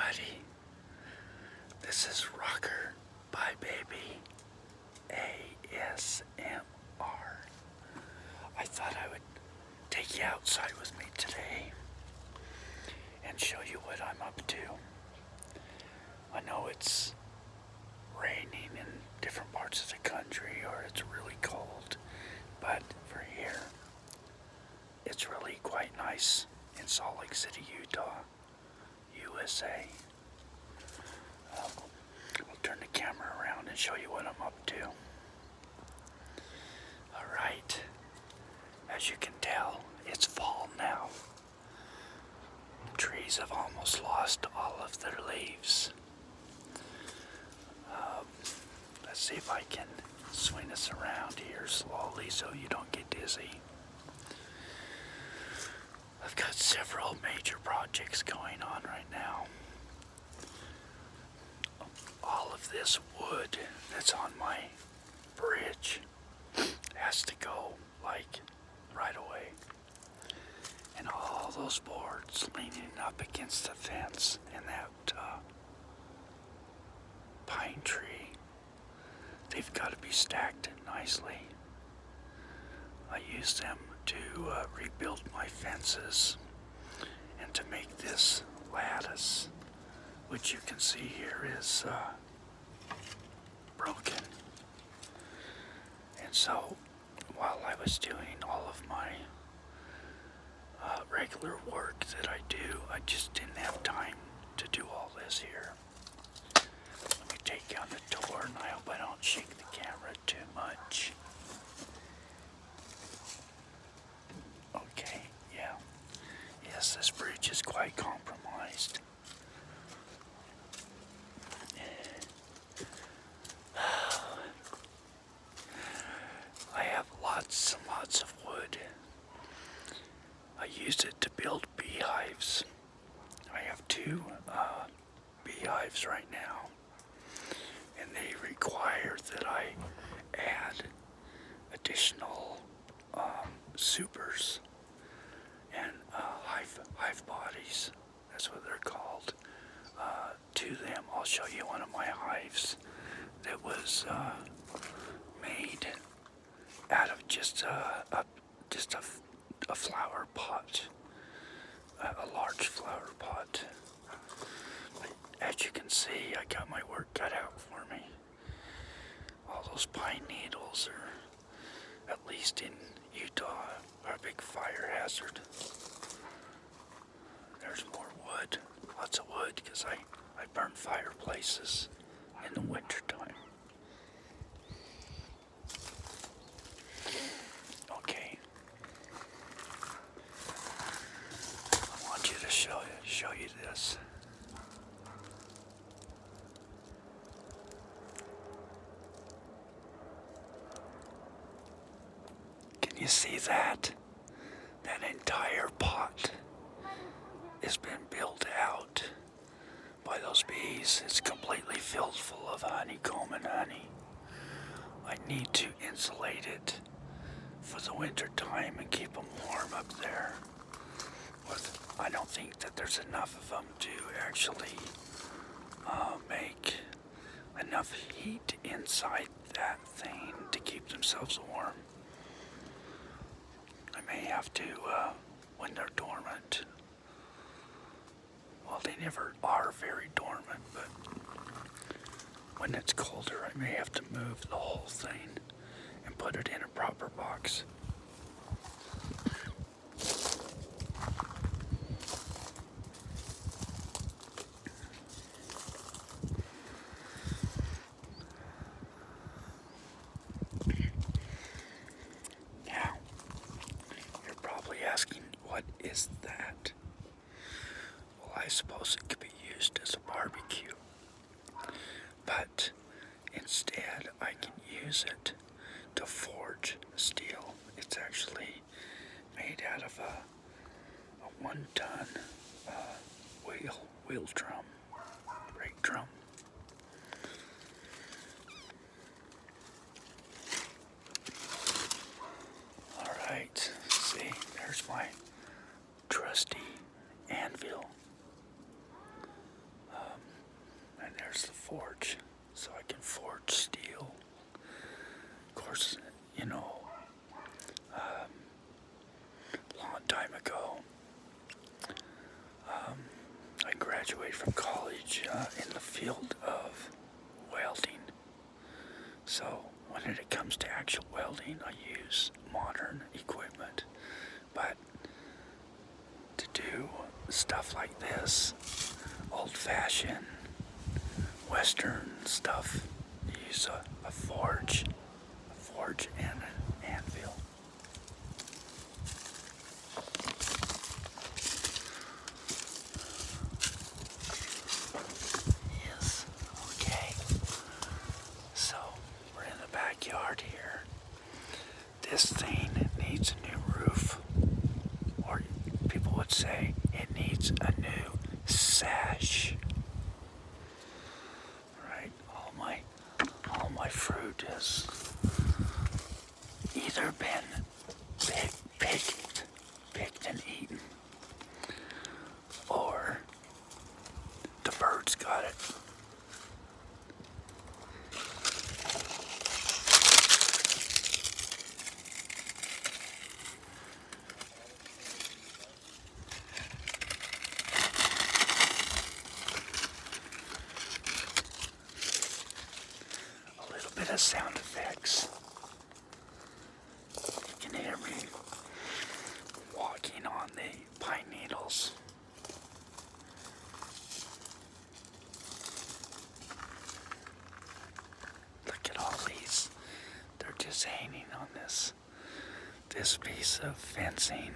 everybody. This is Rocker by Baby ASMR. I thought I would take you outside with me today and show you what I'm up to. I know it's raining in different parts of the country or it's really cold, but for here, it's really quite nice in Salt Lake City, Utah, USA. I'll turn the camera around and show you what I'm up to. Alright, as you can tell, it's fall now. Trees have almost lost all of their leaves. Let's see if I can swing us around here slowly so you don't get dizzy. I've got several major projects going on right now. All of this wood that's on my bridge has to go, like, right away. And all those boards leaning up against the fence and that pine tree, they've got to be stacked nicely. I use them to rebuild my fences and to make this lattice, which you can see here is broken. And so while I was doing all of my regular work that I do, I just didn't have time to do all this here. Let me take down the door, and I hope I don't shake the camera too much. Okay, yeah. Yes, this bridge is quite compromised. I have lots and lots of wood. I used it to build beehives. I have two beehives right now, and they require that I add additional supers and hive bodies, that's what they're called, to them. I'll show you one of my hives that was made out of just a flower pot, a large flower pot. But as you can see, I got my work cut out for me. All those pine needles are, at least in Utah, are a big fire hazard. There's more wood, lots of wood, because I burn fireplaces in the wintertime. Okay. I want you to show you this. Can you see that? That entire pot has been built out by those bees. It's completely filled full of honeycomb and honey. I need to insulate it for the winter time and keep them warm up there. I don't think that there's enough of them to actually make enough heat inside that thing to keep themselves warm. I may have to, when they're dormant, well, they never are very dormant, but when it's colder, I may have to move the whole thing and put it in a proper box. Now, you're probably asking, what is that? Well, I suppose it could be used as a barbecue, but instead I can use it to forge steel. It's actually made out of a 1-ton wheel drum, brake drum. Alright, see, there's my trusty anvil. forge so I can forge steel. Of course, you know, long time ago, I graduated from college in the field of welding. So when it comes to actual welding, I use modern equipment. But to do stuff like this, old-fashioned Western stuff, you use a forge and an anvil. Yes, okay. So we're in the backyard here. This thing needs a new roof, or people would say it needs a new sash. Right? All my fruit has either been picked and eaten, or the birds got it. A little bit of sound effects. You can hear me walking on the pine needles. Look at all these. They're just hanging on this piece of fencing.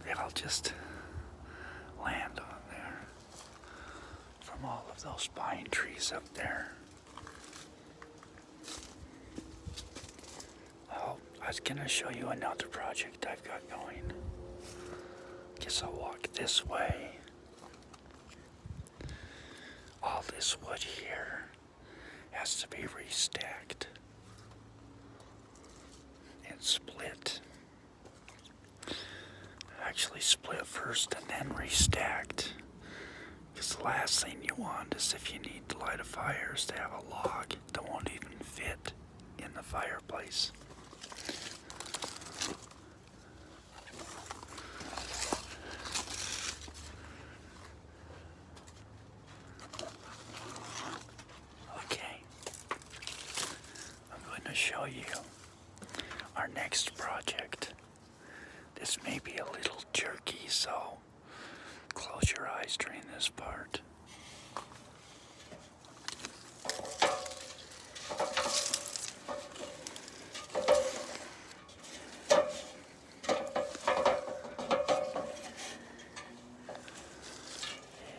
They'll just land on there from all of those pine trees up there. Oh, I was gonna show you another project I've got going. Guess I'll walk this way. All this wood here has to be restacked and split. Actually split first and then restacked. Because the last thing you want is, if you need to light a fire, is to have a log that won't even fit in the fireplace. Okay, I'm going to show you our next project. This may be a little jerky, so close your eyes during this part.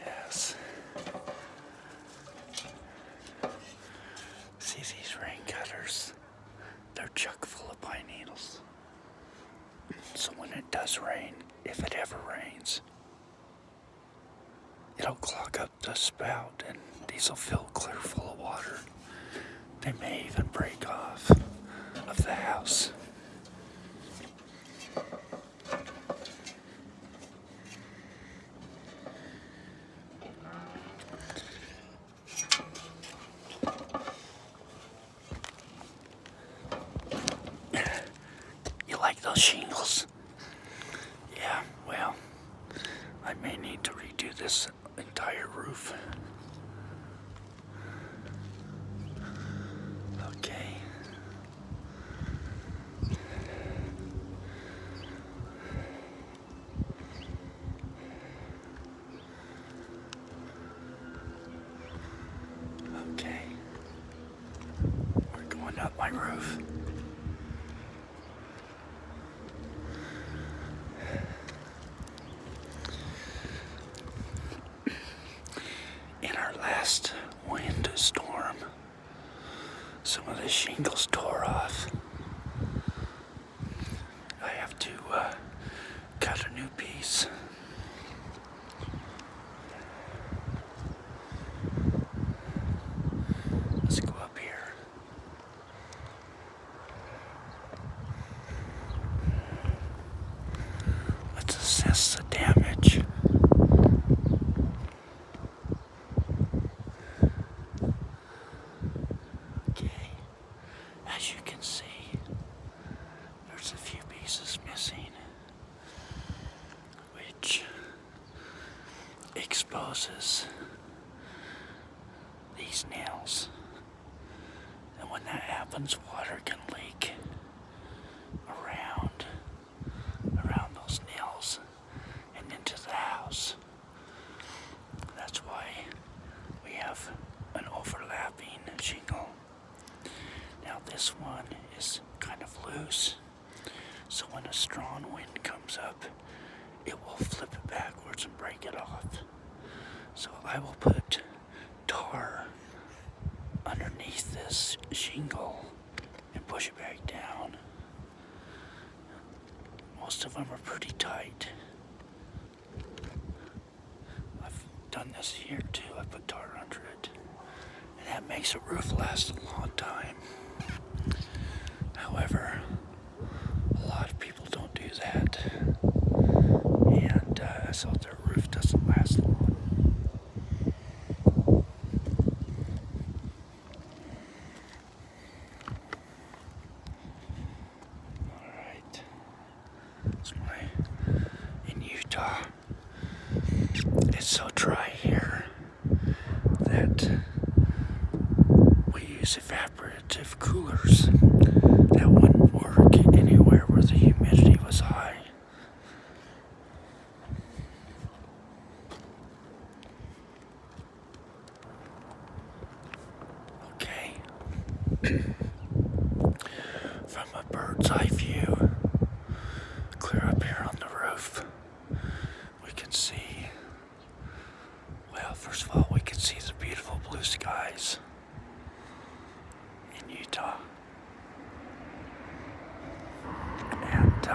Yes. See these rain gutters? They're chock full of pine needles. So when it does rain, if it ever rains, it'll clog up the spout and these will fill clear full of water. They may even break off of the house. You like those shingles? Yeah, well, I may need to redo this entire roof. Okay. Okay. We're going up my roof. In our last wind storm, some of the shingles tore off. I have to cut a new piece. Let's go up here. Let's assess the damage. exposes these nails. And when that happens, water can leak around those nails and into the house. That's why we have an overlapping shingle. Now this one is kind of loose, so when a strong wind comes up, it will flip it backwards and break it off. So I will put tar underneath this shingle and push it back down. Most of them are pretty tight. I've done this here too. I put tar under it, and that makes a roof last a long time. However, a lot of people don't do that, and so their roof doesn't last long. Alright, it's in Utah, it's so dry here that we use evaporative coolers that wouldn't work anywhere where the humidity was high. Okay. From a bird's eye view, clear up here on the roof, we can see, well, first of all, we can see the beautiful blue skies in Utah. And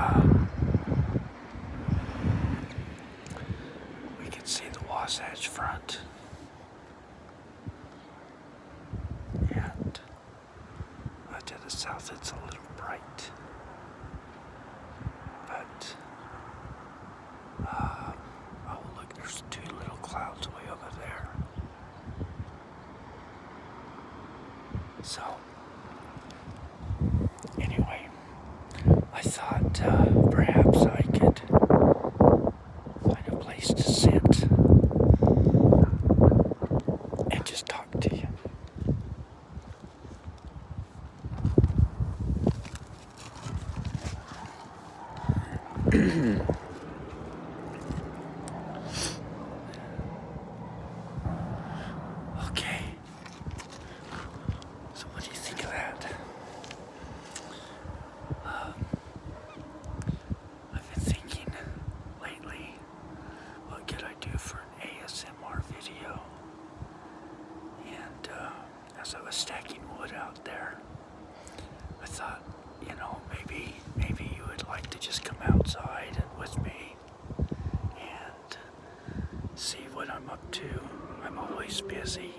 we can see the Wasatch Front. And to the south, it's a little bright. But, oh, look, there's two little clouds way over there. So, anyway, I thought perhaps I could find a place to sit and just talk to you. Okay. So what do you think of that? I've been thinking lately, what could I do for an ASMR video? And as I was stacking wood out there, I thought, maybe you would like to just come outside and with me and see what I'm up to. I'm always busy,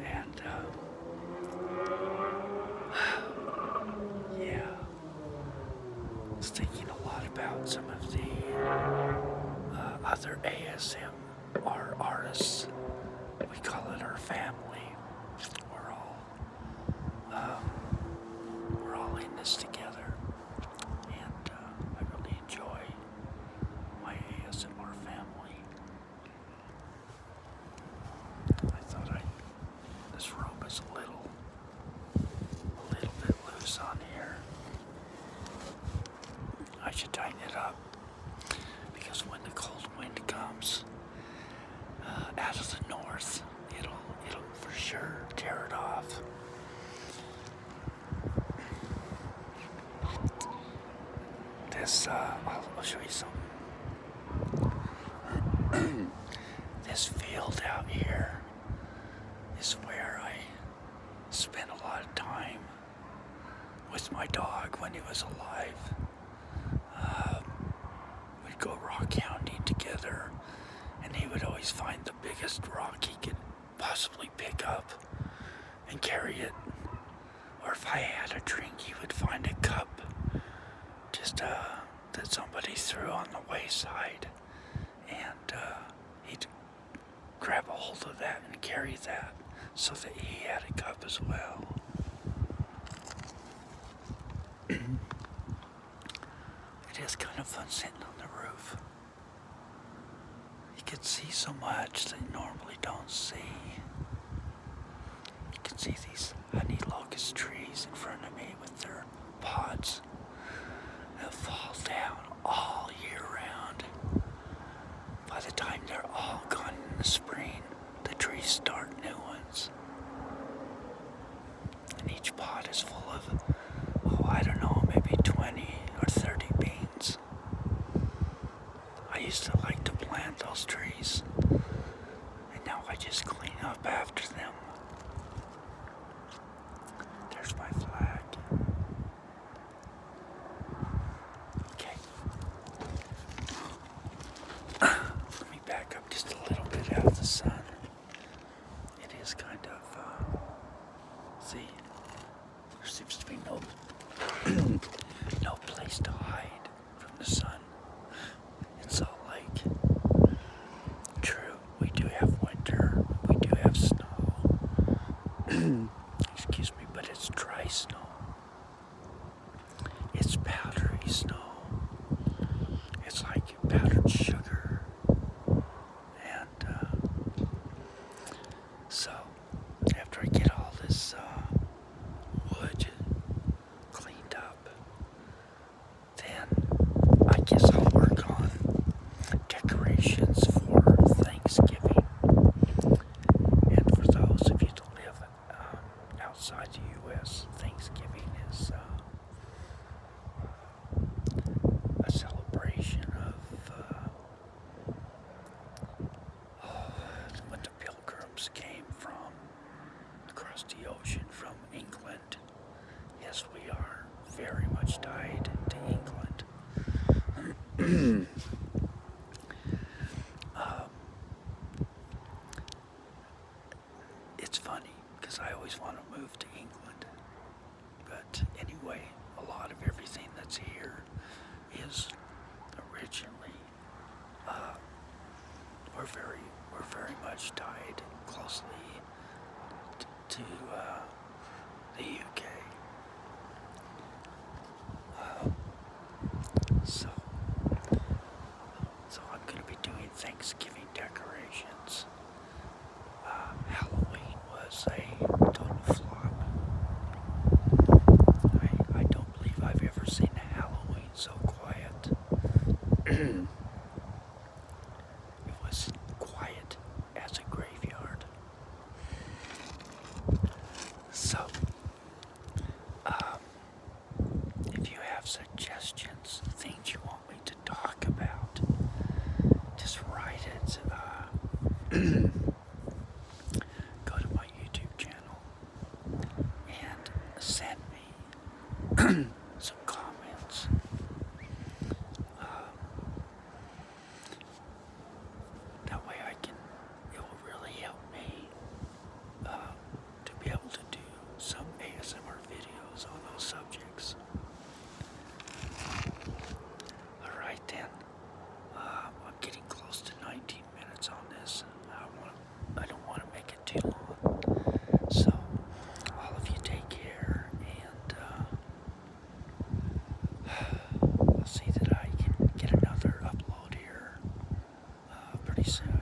and yeah, I was thinking a lot about some of the other ASMR artists. We call it our family. We're all in this together, and I really enjoy my ASMR family. I thought this rope is a little bit loose on here. I should tighten it up, because when the cold wind comes out of the north, it'll for sure tear it off. This, I'll show you something. This field out here is where I spent a lot of time with my dog when he was alive. We'd go rock hounding together, and he would always find the biggest rock he could possibly pick up and carry it. Or if I had a drink, he would find a cup that somebody threw on the wayside, and he'd grab a hold of that and carry that so that he had a cup as well. It is kind of fun sitting on the roof. You can see so much that you normally don't see. You can see these honey locust trees in front of me with their pods that fall down all year round. By the time they're all gone in the spring, the trees start new ones. And each pod is full of, I don't know, maybe 20 or 30 beans. I used to like to plant those trees, and now I just clean up after them. There's my flag. Okay. Let me back up just a little bit out of the sun. It is kind of, see, there seems to be no place to hide from the sun. It's all like, true, we do have winter, we do have snow. Excuse me, but it's dry snow. It's powdery snow. It's like powdered sugar. And so, after I get all this wood cleaned up, then I guess I'll work on decorations for Thanksgiving. And for those of you that live outside the U.S., Thanksgiving is a celebration of when the pilgrims came from across the ocean from England. Yes, we are very much tied to England. It's funny because I always want to move to England. But anyway, a lot of everything that's here is originally, we're very much tied closely to the UK. So I'm going to be doing Thanksgiving decorations. Halloween was a total flop. I don't believe I've ever seen a Halloween so quiet. It was quiet as a graveyard. So, if you have suggestions, things you want me to talk about, just write it. Go to my YouTube channel and send me some comments. That way it will really help me to be able to do some ASMR videos on those subjects. Alright then, I'm getting close to 19 minutes on this. I don't want to make it too long. So, all of you take care, and I'll see that I can get another upload here pretty soon.